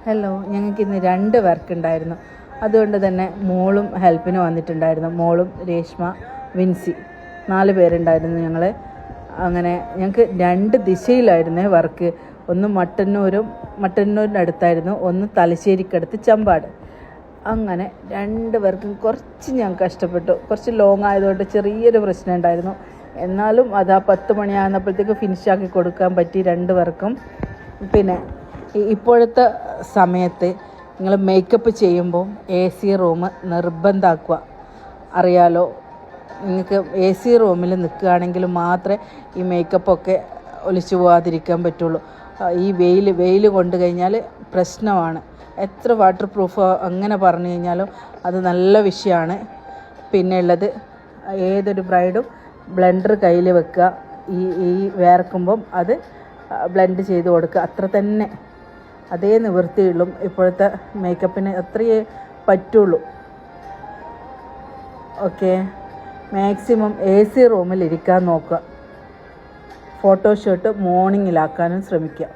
Hello, ഞങ്ങൾക്ക് ഇന്ന് 2 work ഉണ്ടായിരുന്നു. അതുകൊണ്ട് തന്നെ മോളും ഹെൽപ്പിന് വന്നിട്ടുണ്ടായിരുന്നു. മോളും രേഷ്മ, വിൻസി 4 പേരുണ്ടായിരുന്നു ഞങ്ങൾ. അങ്ങനെ ഞങ്ങൾക്ക് 2 ദിശയിലായിരുന്നേ വർക്ക്. ഒന്ന് മട്ടന്നൂരിൻ്റെ അടുത്തായിരുന്നു, ഒന്ന് തലശ്ശേരിക്കടുത്ത് ചമ്പാട്. അങ്ങനെ 2 പേർക്കും കുറച്ച് ഞാൻ കഷ്ടപ്പെട്ടു. കുറച്ച് ലോങ് ആയതുകൊണ്ട് ചെറിയൊരു പ്രശ്നം ഉണ്ടായിരുന്നു. എന്നാലും അത് ആ 10 മണിയാകുന്നപ്പോഴത്തേക്ക് ഫിനിഷാക്കി കൊടുക്കാൻ പറ്റി 2 പേർക്കും. പിന്നെ ഇപ്പോഴത്തെ സമയത്ത് നിങ്ങൾ മേക്കപ്പ് ചെയ്യുമ്പോൾ AC റൂം നിർബന്ധമാക്കുക. അറിയാലോ, നിങ്ങൾക്ക് AC റൂമിൽ നിൽക്കുകയാണെങ്കിൽ മാത്രമേ ഈ മേക്കപ്പൊക്കെ ഒലിച്ചു പോകാതിരിക്കാൻ പറ്റുള്ളൂ. ഈ വെയിൽ കൊണ്ട് കഴിഞ്ഞാൽ പ്രശ്നമാണ്. എത്ര വാട്ടർ പ്രൂഫ് അങ്ങനെ പറഞ്ഞു കഴിഞ്ഞാലും അത് നല്ല വിഷയമാണ്. പിന്നെ ഉള്ളത്, ഏതൊരു ബ്രൈഡും ബ്ലെൻഡർ കയ്യിൽ വെക്കുക. ഈ വേർക്കുമ്പം അത് ബ്ലെൻഡ് ചെയ്ത് കൊടുക്കുക. അത്ര തന്നെ, അതേ നിവൃത്തിയുള്ളൂ. ഇപ്പോഴത്തെ മേക്കപ്പിന് അത്രയേ പറ്റുള്ളൂ. ഓക്കെ, മാക്സിമം AC റൂമിൽ ഇരിക്കാൻ നോക്കുക. ഫോട്ടോഷൂട്ട് മോർണിംഗിലാക്കാനും ശ്രമിക്കുക.